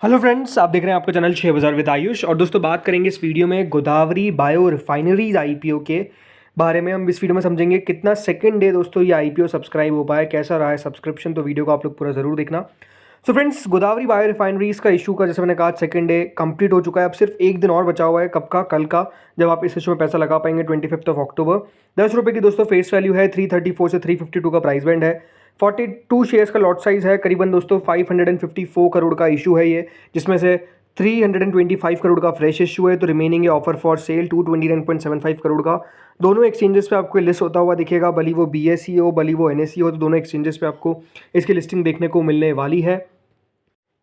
Hello friends, आप देख रहे हैं आपका चैनल शेयर बाजार विद आयुष। और दोस्तों, बात करेंगे इस वीडियो में गोदावरी बायो रिफाइनरीज आईपीओ के बारे में। हम इस वीडियो में समझेंगे कितना सेकंड डे दोस्तों ये आईपीओ सब्सक्राइब हो पाया, कैसा रहा है सब्सक्रिप्शन। तो वीडियो को आप लोग पूरा ज़रूर देखना। So friends, Godavari bio refineries का इशू का जैसे मैंने कहा सेकंड डे कंप्लीट हो चुका है। अब सिर्फ एक दिन और बचा हुआ है। कब का? कल का, जब आप इस इशू में पैसा लगा पाएंगे 25 अक्टूबर। 10 रुपये की दोस्तों फेस वैल्यू है, 334 से 352 का प्राइस बैंड है। 42 शेयर्स का लॉट साइज है, करीबन दोस्तों 554 करोड़ का इशू है ये, जिसमें से 325 करोड़ का फ्रेश इशू है। तो रिमेनिंग है ऑफर फॉर सेल 229.75 करोड़ का। दोनों एक्सचेंजेस पे आपको लिस्ट होता हुआ दिखेगा, भली वो BSE हो भली वो NSE हो। तो दोनों एक्सचेंजेस पे आपको इसकी लिस्टिंग देखने को मिलने वाली है।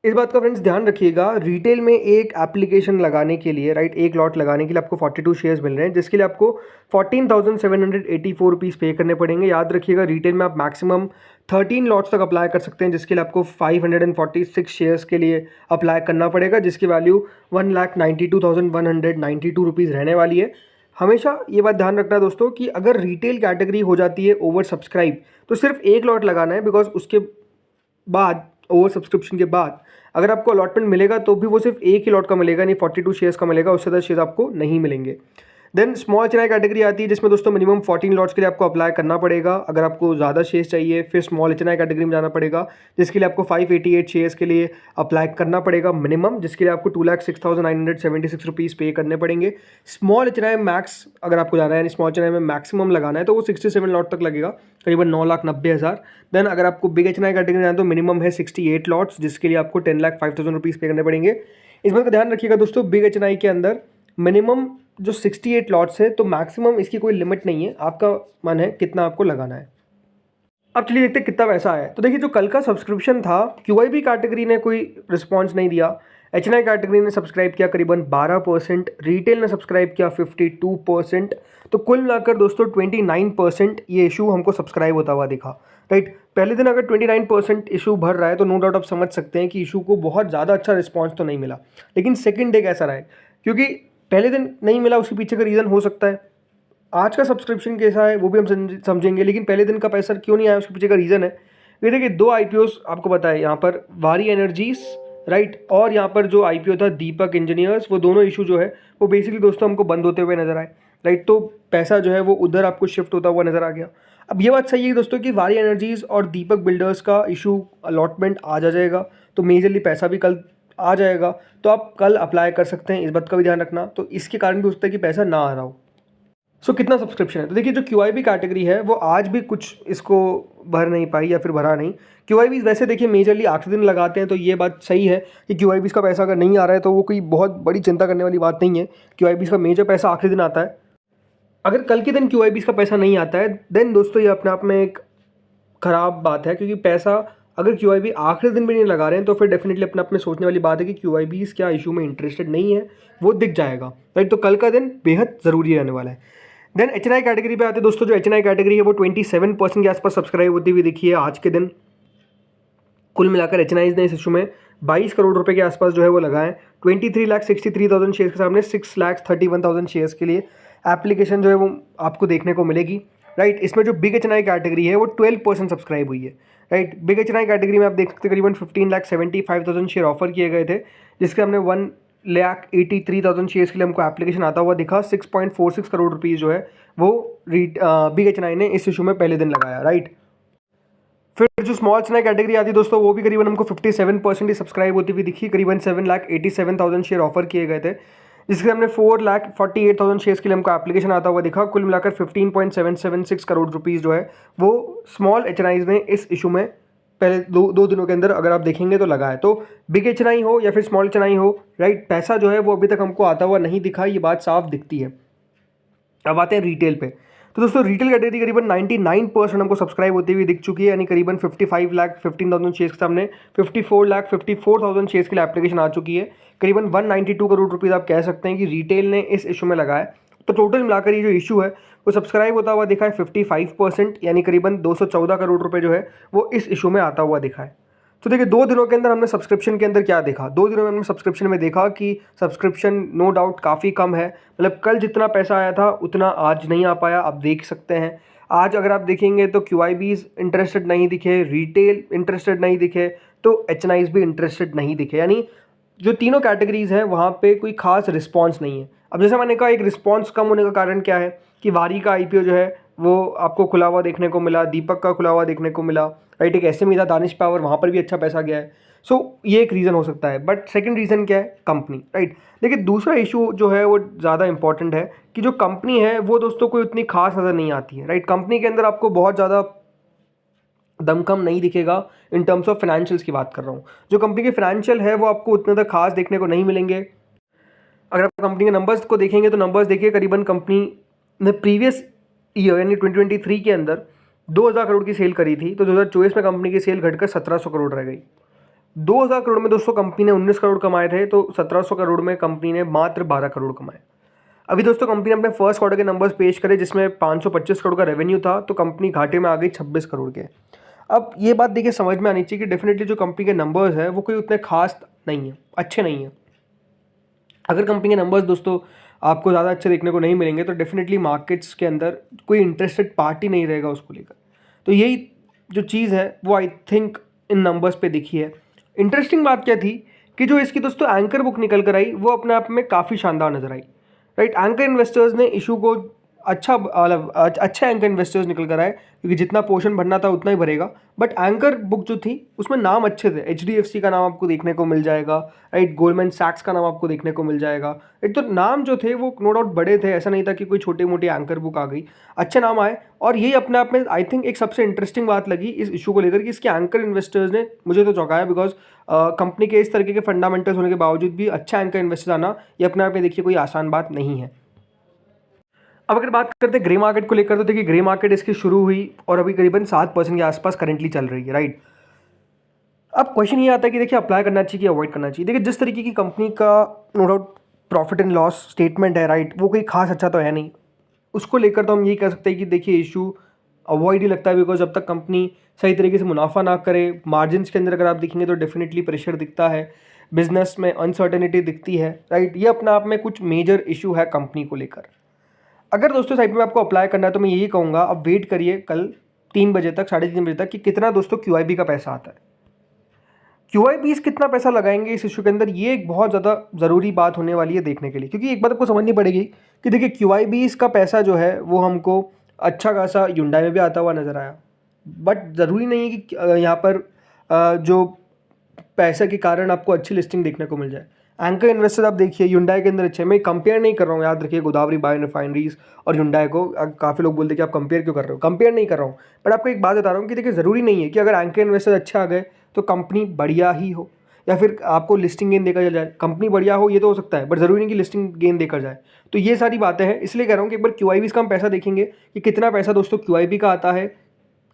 इस बात का फ्रेंड्स ध्यान रखिएगा, रिटेल में एक एप्लीकेशन लगाने के लिए, राइट, एक लॉट लगाने के लिए आपको 42 शेयर्स मिल रहे हैं, जिसके लिए आपको 14,784 रुपीज़ पे करने पड़ेंगे। याद रखिएगा, रिटेल में आप मैक्सिमम 13 लॉट्स तक अप्लाई कर सकते हैं, जिसके लिए आपको 546 शेयर्स के लिए अप्लाई करना पड़ेगा, जिसकी वैल्यू 1,92,192 रुपीज़ रहने वाली है। हमेशा ये बात ध्यान रखना दोस्तों कि अगर रिटेल कैटेगरी हो जाती है ओवर सब्सक्राइब, तो सिर्फ एक लॉट लगाना है, बिकॉज उसके बाद ओवर सब्सक्रिप्शन के बाद अगर आपको अलॉटमेंट मिलेगा तो भी वो सिर्फ एक ही लॉट का मिलेगा, नहीं 42 शेयर्स का मिलेगा, उससे ज़्यादा शेयर्स आपको नहीं मिलेंगे। देन स्मॉल एचएनआई कैटेगरी आती है, जिसमें दोस्तों मिनिमम 14 लॉट्स के लिए आपको अप्लाई करना पड़ेगा। अगर आपको ज़्यादा शेयर्स चाहिए फिर स्मॉल एचएनआई कैटेगरी में जाना पड़ेगा, जिसके लिए आपको 588 शेयर्स के लिए अप्लाई करना पड़ेगा मिनिमम, जिसके लिए आपको 2,06,976 रुपीज़ पे करने पड़ेंगे। स्मॉल एचएनआई मैक्स अगर आपको जाना है, यानी स्मॉल एचएनआई में मैक्सिमम लगाना है, तो वो 67 लॉट तक लगेगा, करीबन 9,90,000। देन अगर आपको बिग एचएनआई कैटेगरी में जाना है तो मिनिमम है 68 लॉट्स, जिसके लिए आपको 10,05,000 रुपीज़ पे करने पड़ेंगे। इस बात का ध्यान रखिएगा दोस्तों, बिग एचएनआई के अंदर मिनिमम जो 68 लॉट्स है, तो मैक्सिमम इसकी कोई लिमिट नहीं है, आपका मन है कितना आपको लगाना है। अब चलिए देखते हैं कितना पैसा आया। तो देखिए, जो कल का सब्सक्रिप्शन था, QIB कैटेगरी ने कोई रिस्पांस नहीं दिया, एचएनआई कैटेगरी ने सब्सक्राइब किया करीबन 12%, रिटेल ने सब्सक्राइब किया 52%। तो कुल मिलाकर दोस्तों 29% ये इशू हमको सब्सक्राइब होता हुआ दिखा, राइट। पहले दिन अगर 29% इशू भर रहा है तो नो डाउट आप समझ सकते हैं कि इशू को बहुत ज़्यादा अच्छा रिस्पॉन्स तो नहीं मिला। लेकिन सेकेंड डे कैसा रहा है, क्योंकि पहले दिन नहीं मिला, उसके पीछे का रीज़न हो सकता है। आज का सब्सक्रिप्शन कैसा है वो भी हम समझेंगे, लेकिन पहले दिन का पैसा क्यों नहीं आया उसके पीछे का रीज़न है। ये देखिए, दो IPOs आपको बताया यहाँ पर, वारी एनर्जीज, राइट, और यहाँ पर जो IPO था दीपक इंजीनियर्स, वो दोनों इशू जो है वो बेसिकली दोस्तों हमको बंद होते हुए नजर आए, राइट। तो पैसा जो है वो उधर आपको शिफ्ट होता हुआ नजर आ गया। अब ये बात सही है दोस्तों कि वारी एनर्जीज और दीपक बिल्डर्स का इशू अलॉटमेंट आज आ जाएगा, तो मेजरली पैसा भी कल आ जाएगा, तो आप कल अप्लाई कर सकते हैं। इस बात का भी ध्यान रखना, तो इसके कारण भी हो सकता है कि पैसा ना आ रहा हो। सो कितना सब्सक्रिप्शन है, तो देखिए जो QIB कैटेगरी है वो आज भी कुछ इसको भर नहीं पाई या फिर भरा नहीं। QIB वैसे देखिए मेजरली आखिरी दिन लगाते हैं, तो ये बात सही है कि QIB का पैसा अगर नहीं आ रहा है तो वो कोई बहुत बड़ी चिंता करने वाली बात नहीं है। QIB का मेजर पैसा आखिरी दिन आता है। अगर कल के दिन QIB का पैसा नहीं आता है, देन दोस्तों ये अपने आप में एक ख़राब बात है, क्योंकि पैसा अगर QIB आखिरी दिन भी नहीं लगा रहे हैं तो फिर डेफिनेटली अपने आप में सोचने वाली बात है कि QIB क्या इशू में इंटरेस्टेड नहीं है, वो दिख जाएगा, राइट। तो कल का दिन बेहद ज़रूरी रहने वाला है। देन एचएनआई कैटेगरी पे आते हैं दोस्तों। जो एचएनआई कैटेगरी है वो 27% के आसपास सब्सक्राइब होती हुई दिखी है आज के दिन। कुल मिलाकर एचएनआईज ने इस इशू में 22 करोड़ रुपए के आसपास जो है वो लगाए। 23,63,000 शेयर्स के सामने 6,31,000 शेयर्स के लिए एप्लीकेशन जो है वो आपको देखने को मिलेगी, राइट। इसमें जो बिग एचएनआई कैटेगरी है वो 12% सब्सक्राइब हुई है, राइट। बिग एचएनआई कैटेगरी में आप देख सकते हैं करीबन 15,75,000 शेयर ऑफर किए गए थे, जिसके हमने 1,83,000 शेयर्स के लिए हमको एप्लीकेशन आता हुआ दिखा। 6.46 करोड़ रुपीज़ जो है वो बिग एचएनआई ने इस इशू में पहले दिन लगाया, राइट। फिर जो स्मॉल एचएनआई कैटेगरी आती है दोस्तों, वो भी करीबन हमको 57% ही सब्सक्राइब होती हुई दिखी। करीबन 7,87,000 शेयर ऑफर किए गए थे, जिसके हमने 4,48,000 शेयर्स के लिए हमको एप्लीकेशन आता हुआ दिखा। कुल मिलाकर 15.776 करोड़ रुपीज़ जो है वो स्मॉल एचएनआईज ने इस इशू में पहले दो दिनों के अंदर अगर आप देखेंगे तो लगा है। तो बिग एचएनआई हो या फिर स्मॉल एचएनआई हो, राइट, पैसा जो है वो अभी तक हमको आता हुआ नहीं दिखा, ये बात साफ दिखती है। अब आते हैं रिटेल पे। तो दोस्तों रिटेल कैटेगरी करीबन 99% हमको सब्सक्राइब होती हुई दिख चुकी है, यानी करीबन 55,15,000 शेयर्स के सामने 54,54,000 शेयर्स के लिए एप्लीकेशन आ चुकी है। करीबन 192 करोड़ रुपीज़ आप कह सकते हैं कि रिटेल ने इस इशू में लगाया। तो टोटल मिलाकर ये जो इशू है वो सब्सक्राइब होता हुआ दिखा है 55%, यानी करीबन 214 करोड़ रुपये जो है वो इस इशू में आता हुआ दिखा है। तो देखिए, 2 दिनों के अंदर हमने सब्सक्रिप्शन के अंदर क्या देखा, 2 दिनों में हमने सब्सक्रिप्शन में देखा कि सब्सक्रिप्शन नो डाउट काफ़ी कम है। मतलब कल जितना पैसा आया था उतना आज नहीं आ पाया, आप देख सकते हैं। आज अगर आप देखेंगे तो QIBs इंटरेस्टेड नहीं दिखे, रिटेल इंटरेस्टेड नहीं दिखे, तो एचएनआईज भी इंटरेस्टेड नहीं दिखे। यानी जो तीनों कैटेगरीज हैं वहाँ पे कोई खास रिस्पॉन्स नहीं है। अब जैसे मैंने कहा, एक रिस्पॉन्स कम होने का कारण क्या है कि वारी का आईपीओ जो है वो आपको खुला हुआ देखने को मिला, दीपक का खुला हुआ देखने को मिला, राइट। एक एसएमई था दानिश पावर, वहाँ पर भी अच्छा पैसा गया है। सो ये एक रीज़न हो सकता है। बट सेकंड रीज़न क्या है? Company, right. देखिए दूसरा इशू जो है वो ज़्यादा इंपॉर्टेंट है कि जो कंपनी है वो दोस्तों कोई उतनी खास नज़र नहीं आती है, राइट। कंपनी के अंदर आपको बहुत ज़्यादा दमखम नहीं दिखेगा। इन टर्म्स ऑफ फाइनेंशियल्स की बात कर रहा हूँ। जो कंपनी के फाइनेंशियल है वो आपको उतने तक खास देखने को नहीं मिलेंगे। अगर आप कंपनी के नंबर्स को देखेंगे तो नंबर्स देखिए, करीबन कंपनी ने प्रीवियस ईयर यानी 2023 के अंदर 2000 करोड़ की सेल करी थी, तो 2024 में कंपनी की सेल घटकर 1700 करोड़ रह गई। 2000 करोड़ में दोस्तों कंपनी ने 19 करोड़ कमाए थे, तो 1700 करोड़ में कंपनी ने मात्र 12 करोड़ कमाए। अभी दोस्तों कंपनी ने अपने फर्स्ट क्वार्टर के नंबर्स पेश करे जिसमें 525 करोड़ का रेवेन्यू था, तो कंपनी घाटे में आ गई 26 करोड़ के। अब ये बात देखिए समझ में आनी चाहिए कि डेफिनेटली जो कंपनी के नंबर्स हैं वो कोई उतने खास नहीं है, अच्छे नहीं हैं। अगर कंपनी के नंबर्स दोस्तों आपको ज़्यादा अच्छे देखने को नहीं मिलेंगे तो डेफिनेटली मार्केट्स के अंदर कोई इंटरेस्टेड पार्टी नहीं रहेगा उसको लेकर। तो यही जो चीज़ है वो आई थिंक इन नंबर्स पे दिखी है। इंटरेस्टिंग बात क्या थी कि जो इसकी दोस्तों एंकर बुक निकल कर आई वो अपने आप में काफ़ी शानदार नजर आई, राइट। एंकर इन्वेस्टर्स ने इशू को अच्छा एंकर इन्वेस्टर्स निकल कर आए क्योंकि जितना पोर्शन भरना था उतना ही भरेगा। बट एंकर बुक जो थी उसमें नाम अच्छे थे। HDFC का नाम आपको देखने को मिल जाएगा, राइट। गोल्डमैन सैक्स का नाम आपको देखने को मिल जाएगा। एक तो नाम जो थे वो नो डाउट बड़े थे, ऐसा नहीं था कि कोई छोटी मोटी एंकर बुक आ गई, अच्छे नाम आए। और यही अपने आप में आई थिंक एक सबसे इंटरेस्टिंग बात लगी इस इशू को लेकर कि इसके एंकर इन्वेस्टर्स ने मुझे तो चौंकाया, बिकॉज कंपनी के इस तरीके के फंडामेंटल्स होने के बावजूद भी अच्छा एंकर इन्वेस्टर्स आना ये अपने आप में देखिए कोई आसान बात नहीं है। अब अगर बात करते हैं ग्रे मार्केट को लेकर, तो देखिए ग्रे मार्केट इसकी शुरू हुई और अभी करीबन 7% के आसपास करंटली चल रही है, राइट। अब क्वेश्चन ये आता है कि देखिए अप्लाई करना चाहिए कि अवॉइड करना चाहिए। देखिए जिस तरीके की कंपनी का no doubt profit and loss statement है, राइट, वो कोई खास अच्छा तो है नहीं। उसको लेकर तो हम यही कह सकते हैं कि देखिए इशू अवॉइड ही लगता है, बिकॉज जब तक कंपनी सही तरीके से मुनाफा ना करे, मार्जिन के अंदर अगर आप देखेंगे तो डेफिनेटली प्रेशर दिखता है, बिजनेस में अनसर्टेनिटी दिखती है, राइट। ये अपने आप में कुछ मेजर इशू है कंपनी को लेकर। अगर दोस्तों साइड में आपको अप्लाई करना है तो मैं यही कहूँगा अब वेट करिए कल 3 बजे तक, 3:30 बजे तक कि कितना दोस्तों QIB का पैसा आता है। QIBs कितना पैसा लगाएंगे इस इशू के अंदर, ये एक बहुत ज़्यादा ज़रूरी बात होने वाली है देखने के लिए। क्योंकि एक बात आपको समझनी पड़ेगी कि देखिए QIBs का पैसा जो है वो हमको अच्छा खासा Hyundai में भी आता हुआ नज़र आया। बट ज़रूरी नहीं है कि यहाँ पर जो पैसे के कारण आपको अच्छी लिस्टिंग देखने को मिल जाए। एंकर इन्वेस्टर आप देखिए Hyundai के अंदर अच्छे, मैं कंपेयर नहीं कर रहा हूँ, याद रखिए गोदावरी बायो रिफाइनरीज और Hyundai को। काफ़ी लोग बोलते हैं कि आप कंपेयर क्यों कर रहे हो, कंपेयर नहीं कर रहा हूँ। बट आपको एक बात बता रहा हूँ कि देखिए ज़रूरी नहीं है कि अगर एंकर इन्वेस्टर अच्छे आ गए तो कंपनी बढ़िया ही हो या फिर आपको लिस्टिंग गेन देकर जाए। कंपनी बढ़िया हो ये तो हो सकता है, बट ज़रूरी नहीं कि लिस्टिंग गेन देकर जाए। तो ये सारी बातें हैं, इसलिए कह रहा हूँ कि एक बार QIBs का हम पैसा देखेंगे कि कितना पैसा दोस्तों QIB का आता है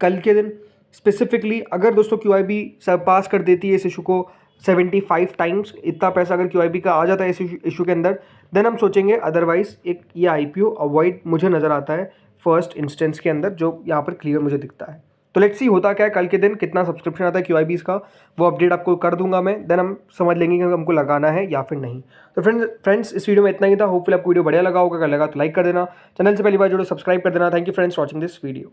कल के दिन स्पेसिफिकली। अगर दोस्तों QIB सरपास कर देती है इस इशू को 75 टाइम्स, इतना पैसा अगर QIB का आ जाता है इस इशू के अंदर, देन हम सोचेंगे। अदरवाइज एक ये IPO अवॉइड मुझे नज़र आता है फर्स्ट इंस्टेंस के अंदर, जो यहाँ पर क्लियर मुझे दिखता है। तो लेट्स सी होता क्या है कल के दिन, कितना सब्सक्रिप्शन आता है QIBs का, वो अपडेट आपको कर दूंगा मैं। देन हम समझ लेंगे कि हमको लगाना है या फिर नहीं। तो फ्रेंड्स इस वीडियो में इतना ही था। होपफुली आपको वीडियो बढ़िया लगा होगा। अगर लगा तो लाइक कर देना, चैनल से पहली बार जुड़ो सब्सक्राइब कर देना। Thank you friends watching this video.